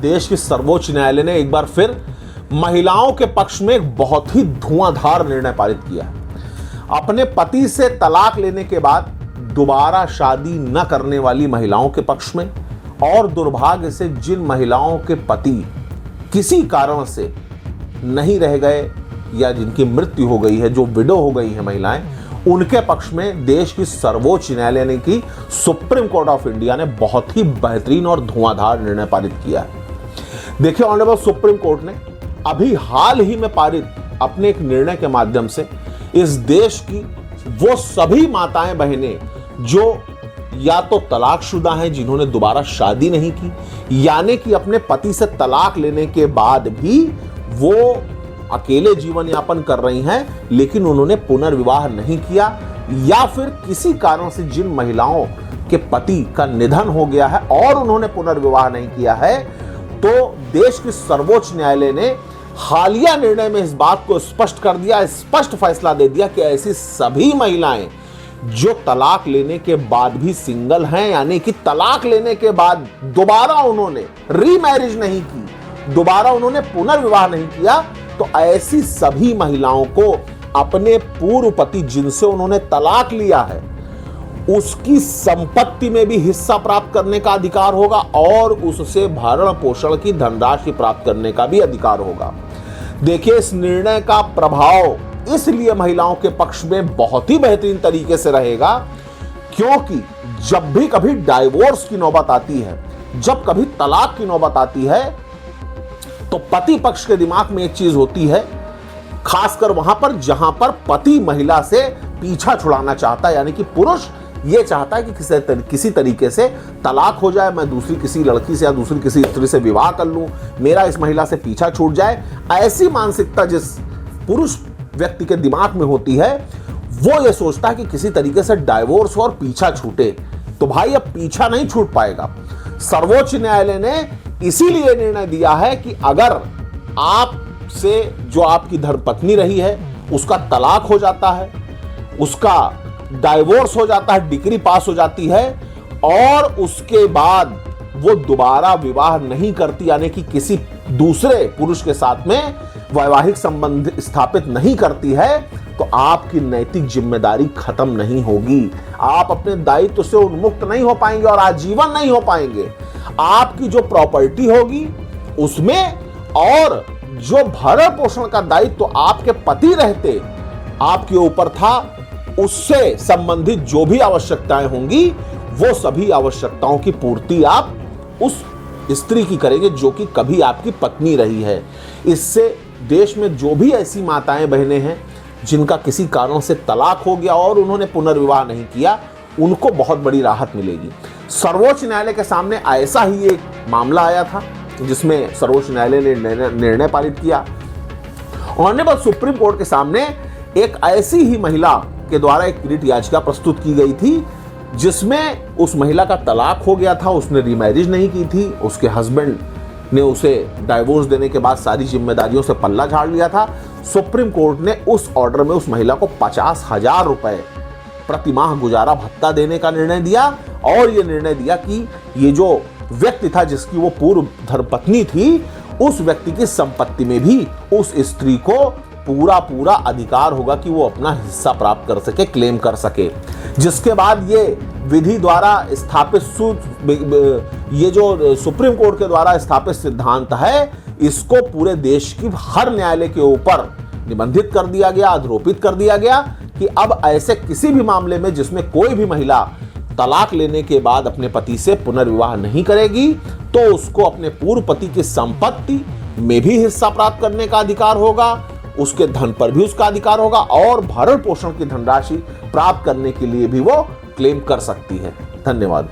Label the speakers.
Speaker 1: देश के सर्वोच्च न्यायालय ने एक बार फिर महिलाओं के पक्ष में एक बहुत ही धुआंधार निर्णय पारित किया है। अपने पति से तलाक लेने के बाद दोबारा शादी न करने वाली महिलाओं के पक्ष में, और दुर्भाग्य से जिन महिलाओं के पति किसी कारण से नहीं रह गए या जिनकी मृत्यु हो गई है, जो विडो हो गई है महिलाएं, उनके पक्ष में देश की सर्वोच्च न्यायालय ने की सुप्रीम कोर्ट ऑफ इंडिया ने बहुत ही बेहतरीन और धुआंधार निर्णय पारित किया है। देखिए, ऑनरेबल सुप्रीम कोर्ट ने अभी हाल ही में पारित अपने एक निर्णय के माध्यम से इस देश की वो सभी माताएं बहनें जो या तो तलाकशुदा हैं, जिन्होंने दोबारा शादी नहीं की, यानी कि अपने पति से तलाक लेने के बाद भी वो अकेले जीवन यापन कर रही हैं लेकिन उन्होंने पुनर्विवाह नहीं किया, या फिर किसी कारण से जिन महिलाओं के पति का निधन हो गया है और उन्होंने पुनर्विवाह नहीं किया है, तो देश की सर्वोच्च न्यायालय ने हालिया निर्णय में इस बात को स्पष्ट कर दिया, स्पष्ट फैसला दे दिया कि ऐसी सभी महिलाएं जो तलाक लेने के बाद भी सिंगल हैं, यानी कि तलाक लेने के बाद दोबारा उन्होंने रीमैरिज नहीं की, दोबारा उन्होंने पुनर्विवाह नहीं किया, तो ऐसी सभी महिलाओं को अपने पूर्व पति जिनसे उन्होंने तलाक लिया है उसकी संपत्ति में भी हिस्सा प्राप्त करने का अधिकार होगा और उससे भरण पोषण की धनराशि प्राप्त करने का भी अधिकार होगा। देखिए, इस निर्णय का प्रभाव इसलिए महिलाओं के पक्ष में बहुत ही बेहतरीन तरीके से रहेगा क्योंकि जब भी कभी डाइवोर्स की नौबत आती है, जब कभी तलाक की नौबत आती है, तो पति पक्ष के दिमाग में एक चीज होती है, खासकर वहां पर जहां पर पति महिला से पीछा छुड़ाना चाहता है, यानी कि पुरुष ये चाहता है कि किसी तरीके से तलाक हो जाए, मैं दूसरी किसी लड़की से या दूसरी किसी स्त्री से विवाह कर लूं, मेरा इस महिला से पीछा छूट जाए। ऐसी मानसिकता जिस पुरुष व्यक्ति के दिमाग में होती है, वो ये सोचता है कि किसी तरीके से डाइवोर्स और पीछा छूटे। तो भाई, अब पीछा नहीं छूट पाएगा। सर्वोच्च न्यायालय ने इसीलिए निर्णय दिया है कि अगर आपसे जो आपकी धर्मपत्नी रही है उसका तलाक हो जाता है, उसका डाइवोर्स हो जाता है, डिग्री पास हो जाती है और उसके बाद वो दोबारा विवाह नहीं करती, यानी कि किसी दूसरे पुरुष के साथ में वैवाहिक संबंध स्थापित नहीं करती है, तो आपकी नैतिक जिम्मेदारी खत्म नहीं होगी। आप अपने दायित्व से उन्मुक्त नहीं हो पाएंगे और आजीवन नहीं हो पाएंगे। आपकी जो प्रॉपर्टी होगी उसमें और जो भरण पोषण का दायित्व आपके पति रहते आपके ऊपर था, उससे संबंधित जो भी आवश्यकताएं होंगी वो सभी आवश्यकताओं की पूर्ति आप उस स्त्री की करेंगे जो कि कभी आपकी पत्नी रही है। इससे देश में जो भी ऐसी माताएं बहनें हैं जिनका किसी कारण से तलाक हो गया और उन्होंने पुनर्विवाह नहीं किया, उनको बहुत बड़ी राहत मिलेगी। सर्वोच्च न्यायालय के सामने ऐसा ही एक मामला आया था जिसमें सर्वोच्च न्यायालय ने निर्णय पारित किया। ऑनरेबल सुप्रीम कोर्ट के सामने एक ऐसी ही महिला के द्वारा एक रिट याचिका प्रस्तुत की गई थी जिसमें उस महिला का तलाक हो गया था, उसने रीमैरिज नहीं की थी, उसके हस्बैंड ने उसे डाइवोर्स देने के बाद सारी जिम्मेदारियों से पल्ला झाड़ लिया था। सुप्रीम कोर्ट ने उस ऑर्डर में उस महिला को 50,000 रुपए प्रतिमाह गुजारा भत्ता देने का निर्णय दिया और यह निर्णय दिया कि ये जो व्यक्ति था जिसकी वो पूर्व धर्मपत्नी थी, उस व्यक्ति की संपत्ति में भी उस स्त्री को पूरा अधिकार होगा कि वो अपना हिस्सा प्राप्त कर सके, क्लेम कर सके। जिसके बाद ये विधि द्वारा स्थापित ये जो सुप्रीम कोर्ट के द्वारा स्थापित सिद्धांत है, इसको पूरे देश की हर न्यायालय के ऊपर निबंधित कर दिया गया, आरोपित कर दिया गया कि अब ऐसे किसी भी मामले में जिसमें कोई भी महिला तलाक लेने के बाद अपने पति से पुनर्विवाह नहीं करेगी, तो उसको अपने पूर्व पति की संपत्ति में भी हिस्सा प्राप्त करने का अधिकार होगा, उसके धन पर भी उसका अधिकार होगा और भरण पोषण की धनराशि प्राप्त करने के लिए भी वो क्लेम कर सकती है। धन्यवाद।